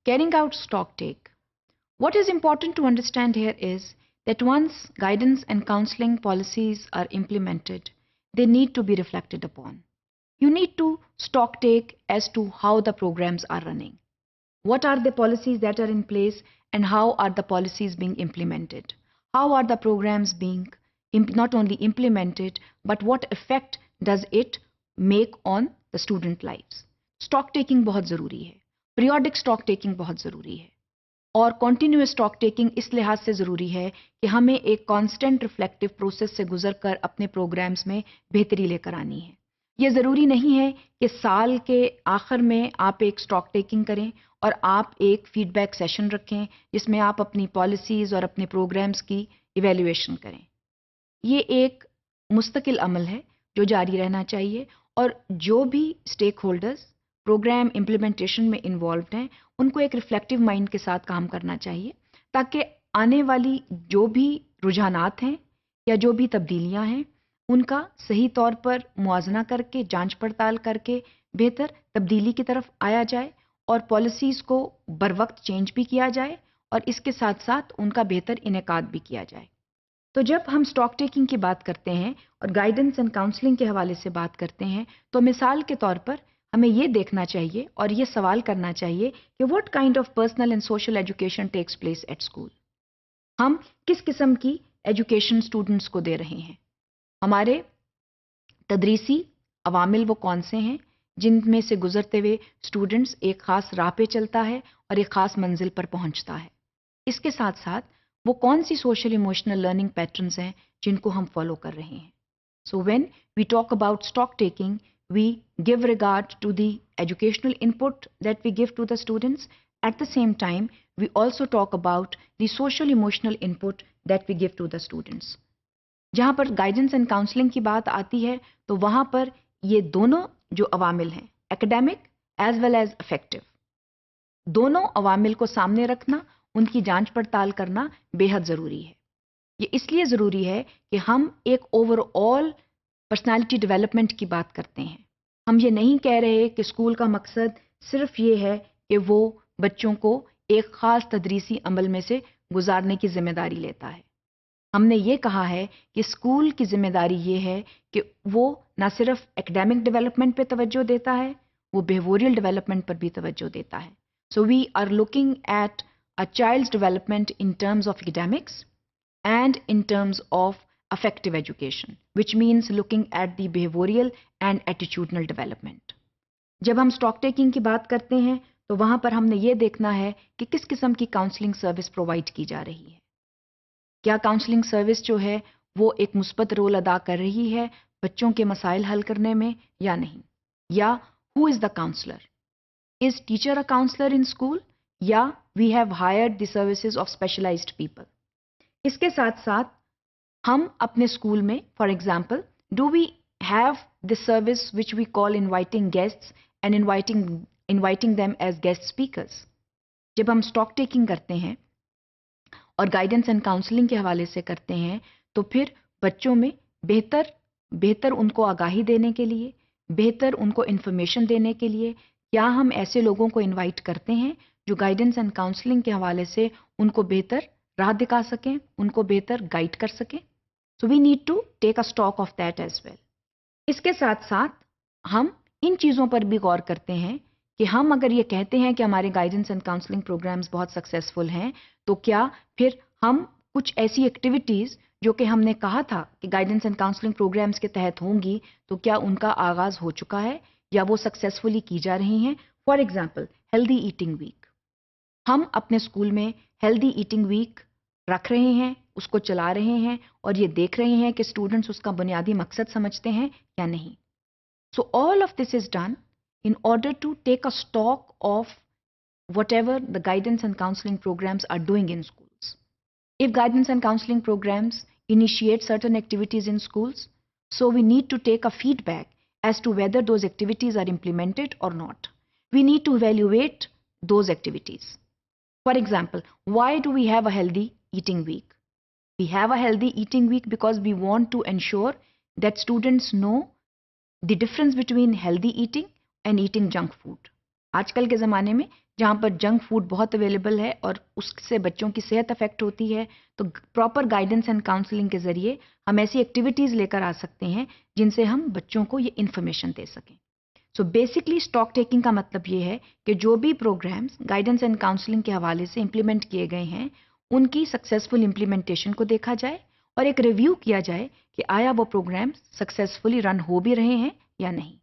Carrying out stock take. What is important to understand here is that once guidance and counseling policies are implemented, they need to be reflected upon. You need to stock take as to how the programs are running. What are the policies that are in place and how are the policies being implemented? How are the programs being not only implemented, but what effect does it make on the student lives? Stock taking बहुत ज़रूरी है, periodic stock taking बहुत ज़रूरी है और continuous stock taking इस लिहाज से ज़रूरी है कि हमें एक constant reflective process से गुजरकर अपने programs में बेहतरी लेकर आनी है। ये ज़रूरी नहीं है कि साल के आखिर में आप एक स्टॉक टेकिंग करें और आप एक फीडबैक सेशन रखें जिसमें आप अपनी पॉलिसीज़ और अपने प्रोग्राम्स की इवैल्यूएशन करें। ये एक मुस्तकिल अमल है जो जारी रहना चाहिए और जो भी स्टेक होल्डर्स प्रोग्राम इम्प्लीमेंटेशन में इन्वॉल्व्ड हैं उनको एक रिफ्लेक्टिव माइंड के साथ काम करना चाहिए ताकि आने वाली जो भी रुझानात हैं या जो भी तब्दीलियां हैं उनका सही तौर पर मुआजना करके जांच पड़ताल करके बेहतर तब्दीली की तरफ आया जाए और पॉलिसीज़ को बरवक्त चेंज भी किया जाए और इसके साथ साथ उनका बेहतर इनेकाद भी किया जाए। तो जब हम स्टॉक टेकिंग की बात करते हैं और गाइडेंस एंड काउंसलिंग के हवाले से बात करते हैं तो मिसाल के तौर पर हमें ये देखना चाहिए और ये सवाल करना चाहिए कि what kind of personal and social education takes place at school. हम किस किस्म की एजुकेशन स्टूडेंट्स को दे रहे हैं, हमारे तदरीसी अवामिल वो कौन से हैं जिनमें से गुजरते हुए स्टूडेंट्स एक ख़ास राह पे चलता है और एक ख़ास मंजिल पर पहुंचता है। इसके साथ साथ वो कौन सी सोशल इमोशनल लर्निंग पैटर्न्स हैं जिनको हम फॉलो कर रहे हैं। So when we talk about stock taking we give regard to the educational input that we give to the students. At the same time, we also talk about the social emotional input that we give to the students. जहाँ पर guidance and counselling की बात आती है तो वहाँ पर ये दोनों जो अवामिल हैं academic as well as affective, दोनों अवामिल को सामने रखना, उनकी जांच पड़ताल करना बेहद ज़रूरी है। ये इसलिए ज़रूरी है कि हम एक ओवरऑल पर्सनालिटी डेवलपमेंट की बात करते हैं। हम ये नहीं कह रहे कि स्कूल का मकसद सिर्फ ये है कि वो बच्चों को एक ख़ास तदरीसी अमल में से गुजारने की ज़िम्मेदारी लेता है। हमने ये कहा है कि स्कूल की ज़िम्मेदारी ये है कि वो ना सिर्फ एकेडमिक डेवलपमेंट पे तवज्जो देता है, वो बिहेवियरल डेवलपमेंट पर भी तवज्जो देता है। So we are looking at a child's development in terms of academics and in terms of affective education, which means looking at the behavioral and attitudinal development. जब हम स्टॉक टेकिंग की बात करते हैं तो वहाँ पर हमने ये देखना है कि किस किस्म की काउंसलिंग सर्विस प्रोवाइड की जा रही है। क्या काउंसलिंग सर्विस जो है वो एक मुस्बत रोल अदा कर रही है बच्चों के मसाइल हल करने में या नहीं, या who is the counsellor, is teacher a counsellor in school या we have hired the services of specialised people. इसके साथ साथ हम अपने स्कूल में for example do we have this service which we call inviting guests and inviting them as guest speakers. जब हम stock taking करते हैं और गाइडेंस एंड काउंसलिंग के हवाले से करते हैं तो फिर बच्चों में बेहतर उनको आगाही देने के लिए, बेहतर उनको इन्फॉर्मेशन देने के लिए क्या हम ऐसे लोगों को इनवाइट करते हैं जो गाइडेंस एंड काउंसलिंग के हवाले से उनको बेहतर राह दिखा सकें, उनको बेहतर गाइड कर सकें। So we need to take a stock of that as well. इसके साथ साथ हम इन चीज़ों पर भी गौर करते हैं कि हम अगर ये कहते हैं कि हमारे गाइडेंस एंड काउंसलिंग प्रोग्राम्स बहुत सक्सेसफुल हैं तो क्या फिर हम कुछ ऐसी एक्टिविटीज़ जो कि हमने कहा था कि गाइडेंस एंड काउंसलिंग प्रोग्राम्स के तहत होंगी तो क्या उनका आगाज़ हो चुका है या वो सक्सेसफुली की जा रही हैं। For example healthy eating week, हम अपने स्कूल में हेल्दी ईटिंग वीक रख रहे हैं, उसको चला रहे हैं और ये देख रहे हैं कि स्टूडेंट्स उसका बुनियादी मकसद समझते हैं या नहीं। So all of this is done in order to take a stock of whatever the guidance and counseling programs are doing in schools. If guidance and counseling programs initiate certain activities in schools, so we need to take a feedback as to whether those activities are implemented or not. We need to evaluate those activities. For example, why do we have a healthy eating week? We have a healthy eating week because we want to ensure that students know the difference between healthy eating and eating junk food. आजकल के ज़माने में जहाँ पर junk food बहुत available है और उससे बच्चों की सेहत अफेक्ट होती है, तो प्रॉपर गाइडेंस एंड काउंसलिंग के ज़रिए हम ऐसी एक्टिविटीज़ लेकर आ सकते हैं जिनसे हम बच्चों को ये इन्फॉर्मेशन दे सकें। सो बेसिकली स्टॉक टेकिंग का मतलब ये है कि जो भी प्रोग्राम्स गाइडेंस एंड काउंसलिंग के हवाले से इम्प्लीमेंट किए गए हैं, उनकी सक्सेसफुल इम्प्लीमेंटेशन को देखा जाए और एक रिव्यू किया जाए कि आया वो प्रोग्राम सक्सेसफुली रन हो भी रहे हैं या नहीं।